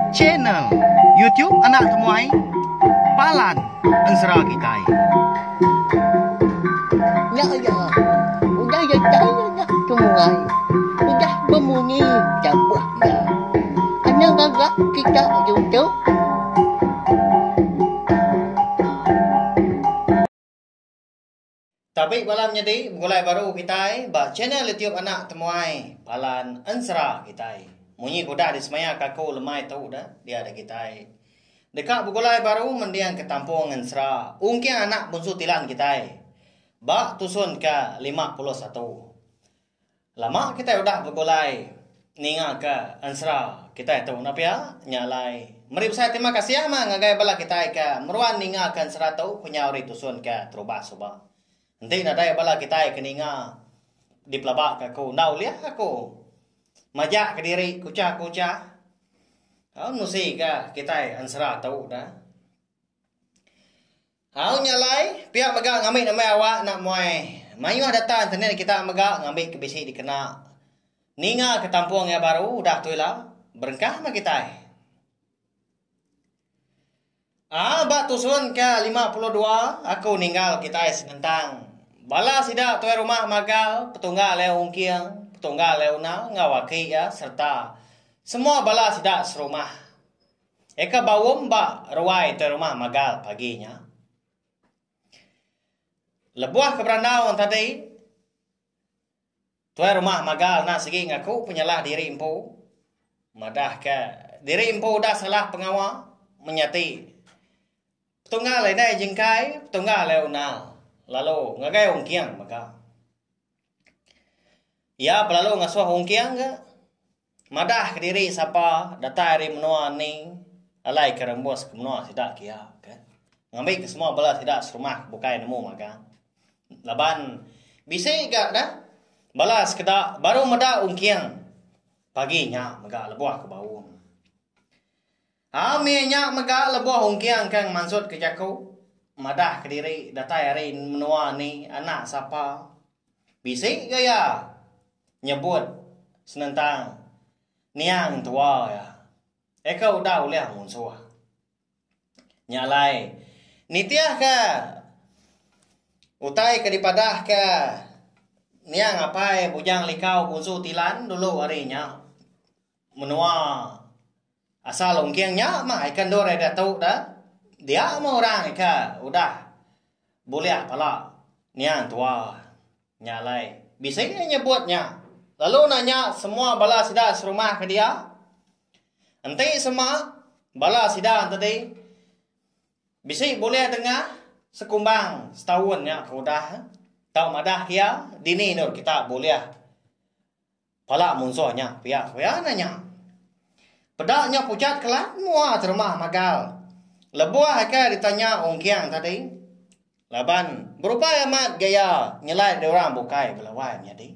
Channel YouTube anak temuai Palan Ensera Kitai. Ya ya, udah ya saya temuai, udah berbunyi cabutnya. Anak gagak kita YouTube. Tapi malam jadi mulai baru kita channel YouTube anak temuai Palan Ensera Kitai. Munyi kuda di semaya kaku lemai tahu dah dia ada kita. Dekat begulai baru mendiang ke tampung Ensera. Ungkia anak bungsu tilan kita. Bak tusun ke 51. Lama kita udah begulai ninga ke Ensera kita tahu napa ya nyalai. Mari saya terima kasih ama ngagai bala kita ke meruan ninga ke Ensera tahu punya ori tusun ke terubah soba. Nanti nadai bala kita ke ninga di pelabak aku nau lihat aku. Majak ke diri kucah-kucah. Kau nusi ke kita Ensera tahu dah. Kau nyalai pihak megak ngambil nama awak nak muai. Mayu datang tenen kita megak ngambil ke bisi dikena. Ninga ke tampung yang baru dah tu lah berkah ma kita. Bak tusun ke 52 aku ninggal kita senentang. Bala sidak tuai rumah magal petunggal leu ungkiang, petunggal leu na ngawaki ya serta semua bala sidak serumah. Eka bawum ba ruai tuai rumah magal paginya. Lebuah ke berandau tadi tuai rumah magal na segi ngaku penyalah diri empu. Madah ke diri empu dah salah pengawa menyati. Petunggal lainai jengkai, petunggal leu na. Lalu ngagai ungkiang maka. Ya pelalu ngasuh ungkiang ke. Madah ke diri siapa datari menua ni alai ke rembus ke menua tidak kia kan. Ngambil ke semua bala tidak serumah bukai nemu maka. Laban bisa gak dah. Bala sekedak baru meda ungkiang paginya maka lebuah ke bau. Aminya maka lebuah ungkiang kang mansut ke jakau. Madah ke diri datai hari menua ni anak siapa. Bisik gaya nyebut senentang niang tua ya. Eka udah uleh munsuh. Nyalai nitiah ke utai ke dipadah ke niang apai bujang likau bunsu tilan dulu harinya. Menua asal ungkiangnya mah ikan dore dah tahu dah. Dia mau orang ke udah boleh pala niang tua nyalai bisa nyebutnya lalu nanya semua bala sida serumah ke dia ente semua bala sida tadi bisa boleh dengar sekumbang setahunnya ke udah tahu madah ya dini nur kita boleh pala munsohnya pihak nanya pedaknya pucat kelak mua terumah magal. Lebuah ke ditanya ungkiang tadi. Laban berupaya amat gaya nyelai dia orang bukai belawai jadi.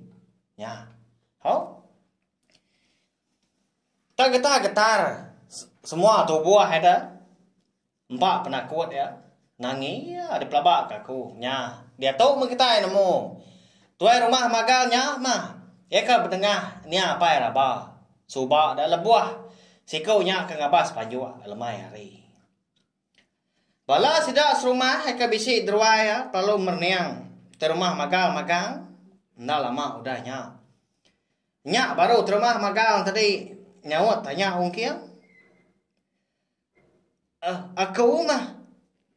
Ya. Hau. Tak getar semua tubuh ada. Empat penakut ya. Nangi ya di pelabak aku. Ya. Dia tahu kita nemu. Tuai rumah magalnya mah. Eka bertengah ni apa ya raba. Subak dah lebuah. Sikaunya ke ngabas panjua lemai hari. Bala sidak serumah eka bisi derwai ya perlu merniang terumah magal ndak lama udahnya nyak baru terumah magal tadi nyawat tanya ungkiang aku mah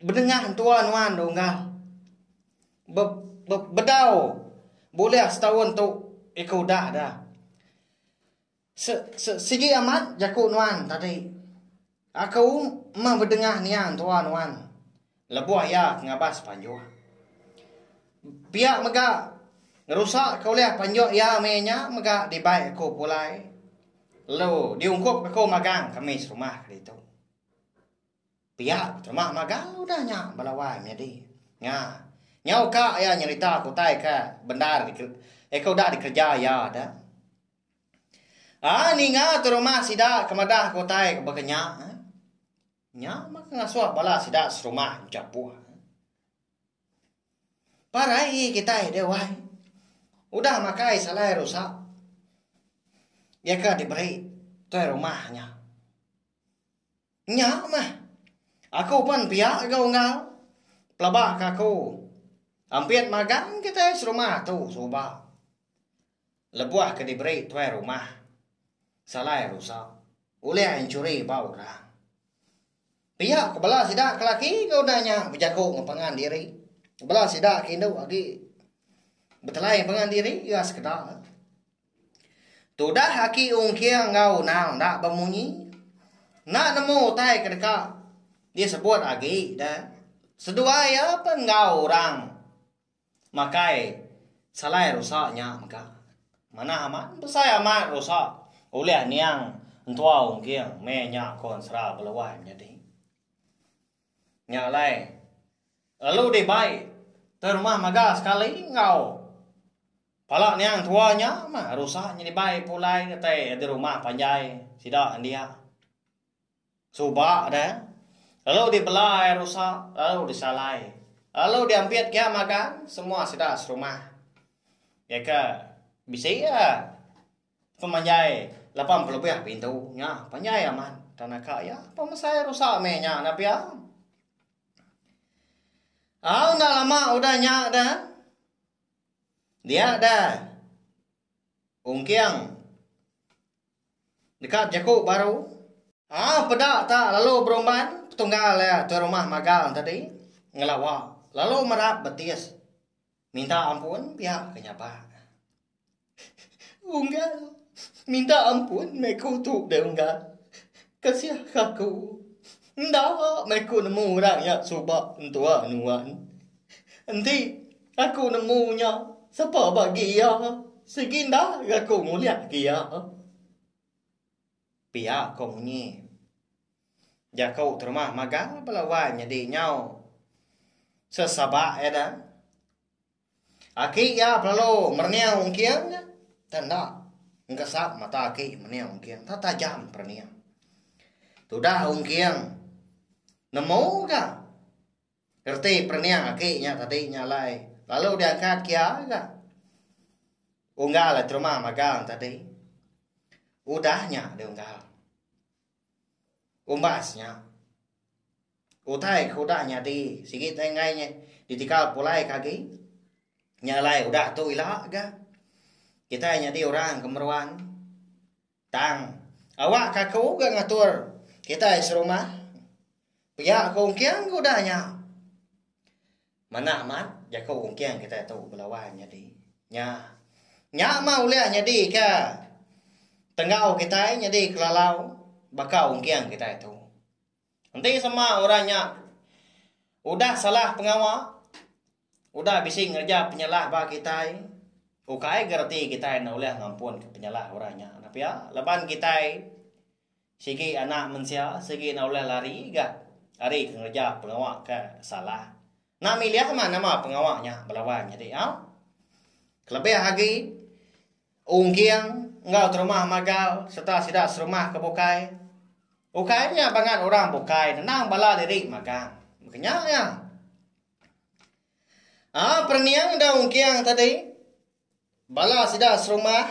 bedengah tuan wan donggal bedau boleh setahun tu eka udah dah segi amat jaku nuan tadi aku mah berdengah niang tuan wan. Lebuah ya ngabas panjua. Pihak mega ngerusak kau lihat panjua ya menya mega dibaik aku pulai. Lalu diungkup aku magang kami rumah itu. Pihak rumah magang udah nyak balawai jadi. Nya. Nyau kak ya nyerita aku tai ke bendar kau dah dikerja ya ada. Ninga tu rumah sidak kemadah aku tai ke bagenya. Nya mak ngasuh bala sidak serumah japuh. Parai kita dewai. Udah makai salai rusak. Ya ka diberi tuai rumahnya. Nya mah. Aku pun pihak kau ngau. Pelabak aku. Ampiat magang kita serumah tu subah. Lebuah ke diberi tuai rumah. Salai rusak. Uleh curi bau orang. Pihak kebala sidak kelaki kau danya berjago ngepangan diri. Kebala sidak kindu lagi. Betelai pengan diri ya sekedar. Tudah haki ungkia ngau nang nak bemunyi. Nak nemu tai kedeka. Dia sebut lagi dah. Sedua ya penggau orang. Makai salai rusaknya maka. Mana amat? Besar amat rusak. Oleh niang entua ungkiang menya kon sera belawai jadi. Nya lai. Lalu di baik. Terumah maga sekali ngau. Palak niang tuanya mah rusaknya di baik pulai kata di rumah panjai sidak dia. Subak dah. Lalu dibelai rusak, lalu disalai. Lalu diampiat kia makan semua sidak serumah. Ya ke bisa ya. Pemanjai 80 pintu nya panjai aman tanah kaya. Pemasai rusak menya napia. Udah lama udah nyak dah. Dia dah. Ungkiang. Dekat Jakub baru. Pedak tak lalu berumban. Tunggal ya tu rumah magang tadi. Ngelawak. Lalu merap betis. Minta ampun pihak kenyapa. Unggal. Minta ampun meku tu deh unggal. Kasih aku. Ndak meku nemu orang ya subak entua nuan. Nanti aku nemunya. Siapa bagi ya? Seginda aku mulia kia. Pihak kau bunyi. Jakau terumah magang pelawai jadi nyau. Sesabak ada. Aki ya perlu merniang ungkiang. Tanda. Ngesap mata aki merniang ungkiang. Tak tajam perniang. Tudah ungkiang. Nemu ka? Ngerti perniang aki nya tadi nyalai. Lalu diangkat kia ka? Unggal terumah magang tadi. Udahnya diunggal. Umbasnya. Utai kudanya di sikit engainya ditikal pulai kaki. Nyalai udah tu ilah ga. Kita nyadi orang kemeruan. Tang. Awak kaku ga ngatur. Kita serumah. Pihak kongkiang kudanya. Mana amat jago kongkiang kita tahu belawan nyadi. Nya mau lihat nyadi ka. Tengau kita nyadi kelalau. Bakal ungkiang kita itu. Nanti sama orangnya udah salah pengawal, udah bising ngerja penyalah bah kita. Ukai gerti kita yang oleh ngampun ke penyalah orangnya. Tapi ya leban kita segi anak mensia, segi oleh lari gak hari ngerja pengawal ke salah. Nak milih mana nama pengawalnya belawan jadi ya. Kelebih lagi ungkiang engkau terumah magal serta sidak serumah kebukai. Ukainya banget orang bukai tenang bala diri magang. Makanya ya. Perniang dah ungkiang tadi. Bala sidak serumah.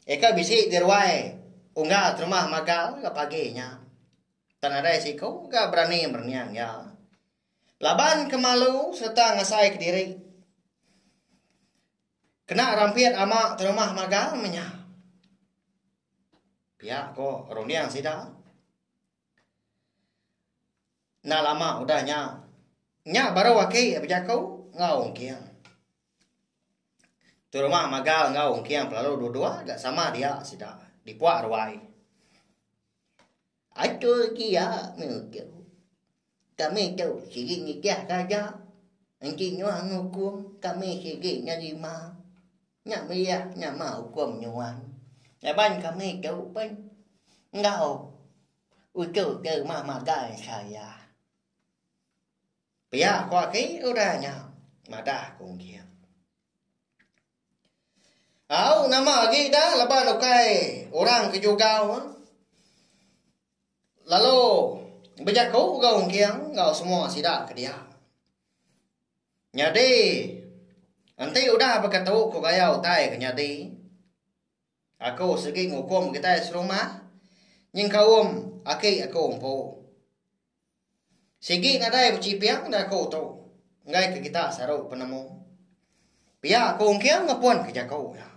Eka bisi dirwai. Unggal terumah magal ke paginya. Tanah ada siku gak berani berniang ya. Laban kemalu serta ngasai ke diri. Kena rampiat amak terumah magal menyah. Pihak ko roniang sida. Nah lama udah nya baru wakil berjakau ngau ungkiang. Tu rumah magal ngau ungkiang lalu dua-dua gak sama dia sida dipuak ruai. Atul kia mengkau. Kami tahu sigi nikah saja. Engki nyuang hukum kami sigi nyarima. Nyak meriah nyak mau hukum nyuang. Ban kami tahu pun ngau. Utul ke mama gai saya. Pihak kuaki udahnya madah kongkiang. Nama lagi dah lepas ukai orang kejugau. Lalu berjaku kau kongkiang kau semua sidak ke dia. Nyadi nanti udah berkata ku gaya utai ke nyadi. Ako segi ngukum kita serumah. Nhưng kaum aki ako po. Segi ngadai cipiang da ko to. Ngai ke kita saro penemu. Pia ako kiang ngapon ke jako ya.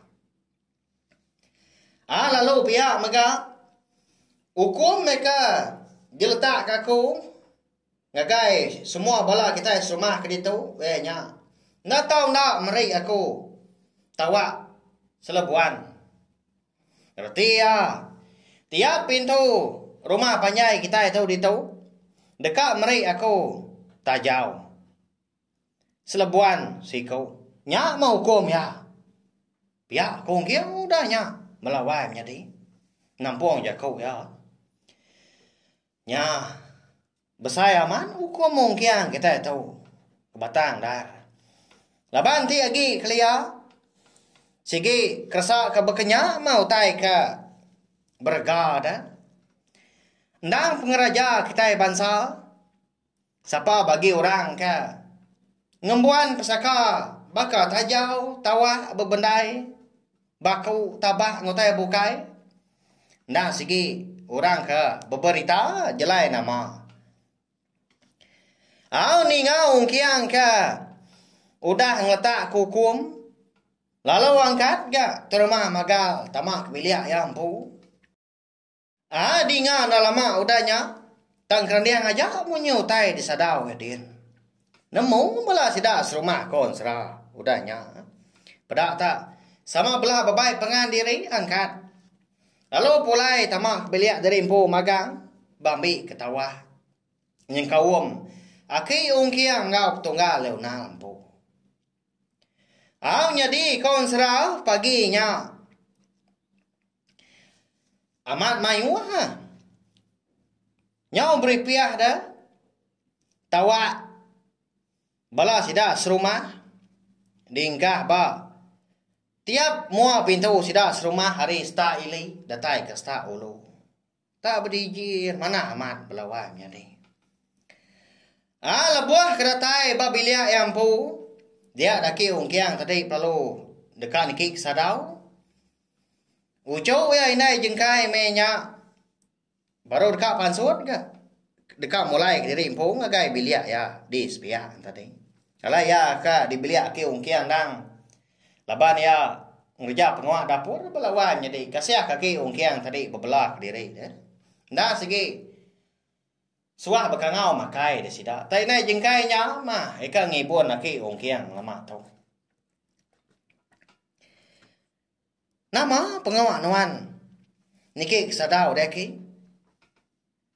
Lalu pia mega hukum mereka diletak ke aku. Ngagai semua bala kita serumah ke ditu. Nya. Na tau na meri aku. Tawa selebuan. Berarti ya. Tiap pintu rumah panjai kita itu di tu. Dekat meri aku tajau. Selebuan siku. Nya mau hukum ya. Pihak kong kia udah nya. Melawai menjadi. Nampung je kau ya. Nya. Besar aman hukum mungkin kita itu. Kebatang dah. Laban ti lagi kelia. Sigi kerasa ke bekenya mau tai ke bergada. Ndang pengeraja kita bangsa. Siapa bagi orang ke ngembuan pesaka baka tajau tawa bebendai baku tabah ngotai bukai. Ndang sigi orang ke beberita jelai nama. Ni ngau kiang ke udah ngeletak hukum. Lalu angkat gak terima magal tamak milia yang pu. Di nga na lama udahnya. Tang kerandiang aja menyutai di sadau ya din. Nemu bala sida serumah kon sera udahnya. Pedak tak sama belah babai pengan diri angkat. Lalu pulai tamak beliak dari empu magang bambi ketawa. Nyeng kawum aki ungkiang ngau tunggal leuna empu. Nyadi kon sera paginya. Amat mayu ha. Nyau beri piah dah. Tawa. Bala sida serumah. Dingkah ba. Tiap mua pintu sida serumah hari sta ili. Datai ke sta ulu. Tak berdijir. Mana amat belawanya ni. Lebuah kedatai ba bilia yang pu. Dia daki ungkiang tadi perlu. Dekat nikik sadau. Ucau ya inai jengkai menya. Baru dekat pansut ke? Dekat mulai diri impung agai biliak ya di sepiak tadi. Kalau ya ka di biliak ke ungkiang dang. Laban ya ngerja penguah dapur belawan jadi kasih kaki ungkiang tadi bebelah ke diri deh. Nda segi suah bekangau makai de sida. Tai nai jengkai nya mah eka ngibun laki ungkiang lama tau. Nama pengawak nuan. Niki sadau deki.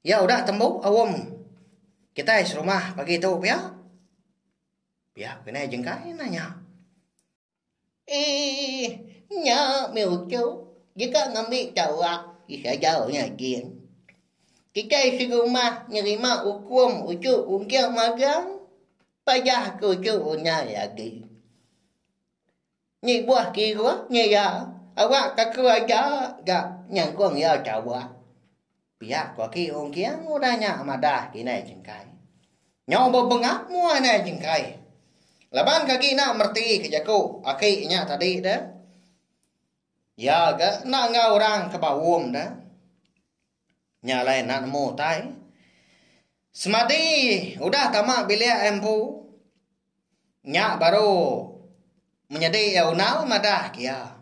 Ya udah tembuk awam. Kita serumah pagi itu pihak. Pihak kena jengkai nanya. Nya miu chú. Jika ngambil jawab. Bisa jawabnya gini. Kita serumah nerima hukum ucuk ungkiang magang. Pajah ke ucuknya lagi. Ni buah kira. Ni ya. Awak kaku aja gak nyangkong ya cawa. Pihak kaki ongkiang udahnya amadah kina jengkai. Nyoba bengak mua na jengkai. Laban kaki nak merti kejaku akinya tadi dah. Ya gak nak ngau orang kebawum dah. Nyalai nak nemu tai. Semadi udah tamak bilia empu. Nyak baru menjadi eunal madah kia.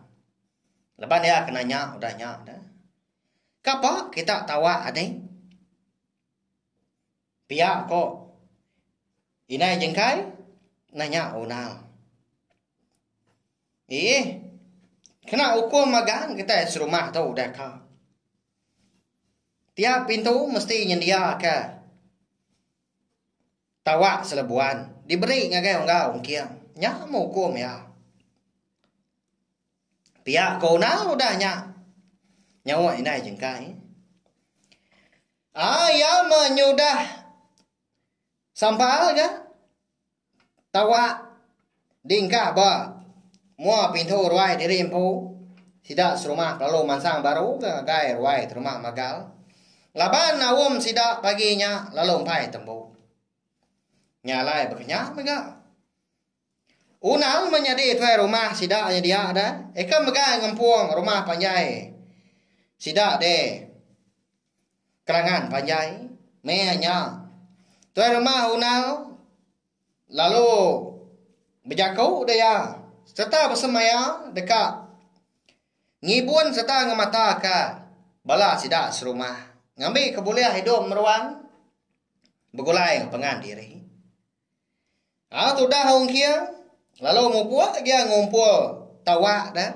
Lepas dia kena nyak, udah nyak dah. Kapa kita tawa ade? Pihak kok. Inai jengkai, nanya unal. Kena hukum magang kita serumah tu udah kau. Tiap pintu mesti nyendia ke. Tawa selebuan. Diberi ngagai orang kiang. Nyak mau hukum ya. Pihak kau na udah nyak. Nyawa inai jengkai. Ya menyudah. Sampal ke? Tawa. Dingkah ba. Mua pintu ruai diri empu. Sidak serumah lalu mansang baru ke gai ruai terumah magal. Laban awam sidak paginya lalu empai tembu. Nyalai berkenyak mega. Unang menjadi tuai rumah sidak dia dah. Eka megang ngempuang rumah panjai. Sidak de. Kerangan panjai. Mehnya. Tuai rumah unang. Lalu berjakau dia. Serta bersemaya dekat. Ngibun serta ngemata ka. Bala sidak serumah. Ngambil kebolehan hidup meruan. Bergulai pengan diri. Tu dah hong kia. Lalu ngumpul dia ngumpul tawa dah.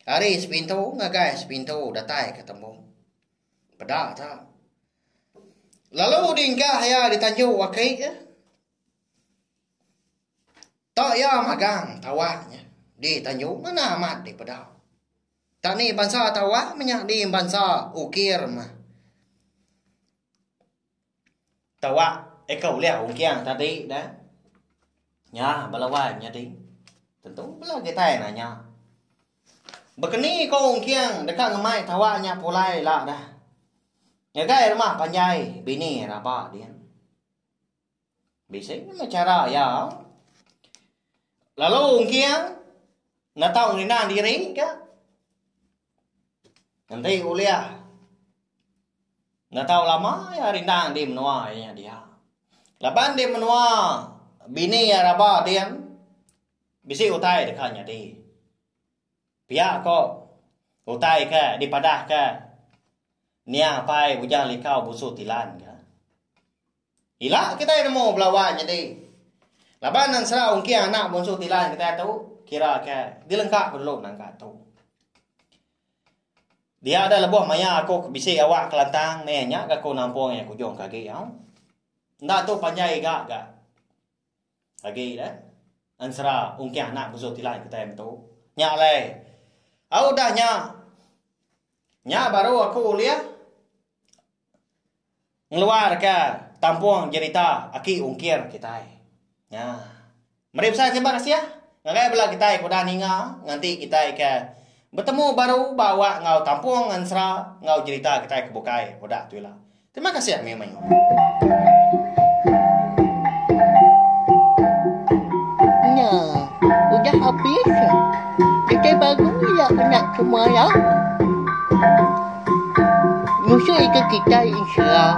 Hari sepintu ngagai sepintu datai ketemu. Pedak tak. Lalu dingkah ya ditanju wakai ya. Tak ya magang tawanya. Di tanju mana amat di pedak. Tak ni bangsa tawa menyak di bangsa ukir mah. Tawa kau lihat ungkiang tadi dah. Nya balawan nya di. Tentu bala kita nanya. Bekeni kau ungkiang dekat ngemai tawanya pulai lah dah. Nyagai rumah panjai bini raba dia. Bising cara ya. Lalu ungkiang nak tahu rina diri ke? Nanti uliah. Nak tahu lama ya rina di menua dia. Laban di menua bini ya raba dia bisi utai dekatnya di pihak kok utai ke di padah ke nia pai bujang likau busuk tilan ke ila kita nemu belawannya di labanan sera ungki anak busuk tilan kita tahu kira ke dilengkap dulu nangka tu dia ada lebuh maya aku bisi awak kelantang nenya ke ko nampung yang kujong kaki au ndak tu panjai gak lagi dah. Ansara ungki anak busuk tilan kita yang tu. Nyak le. Au dah nyak. Nyak baru aku lihat. Ngeluar ke tampuang cerita aki ungkir kita. Ya. Mari saya terima kasih ya. Ngagai bela kita kuda ninga nganti kita ke bertemu baru bawa ngau tampuang ansara ngau cerita kita ke bukai kuda tuilah. Terima kasih ya memang. Udah habis. Kita baru ya anak semua ya. Musuh itu kita insya Allah.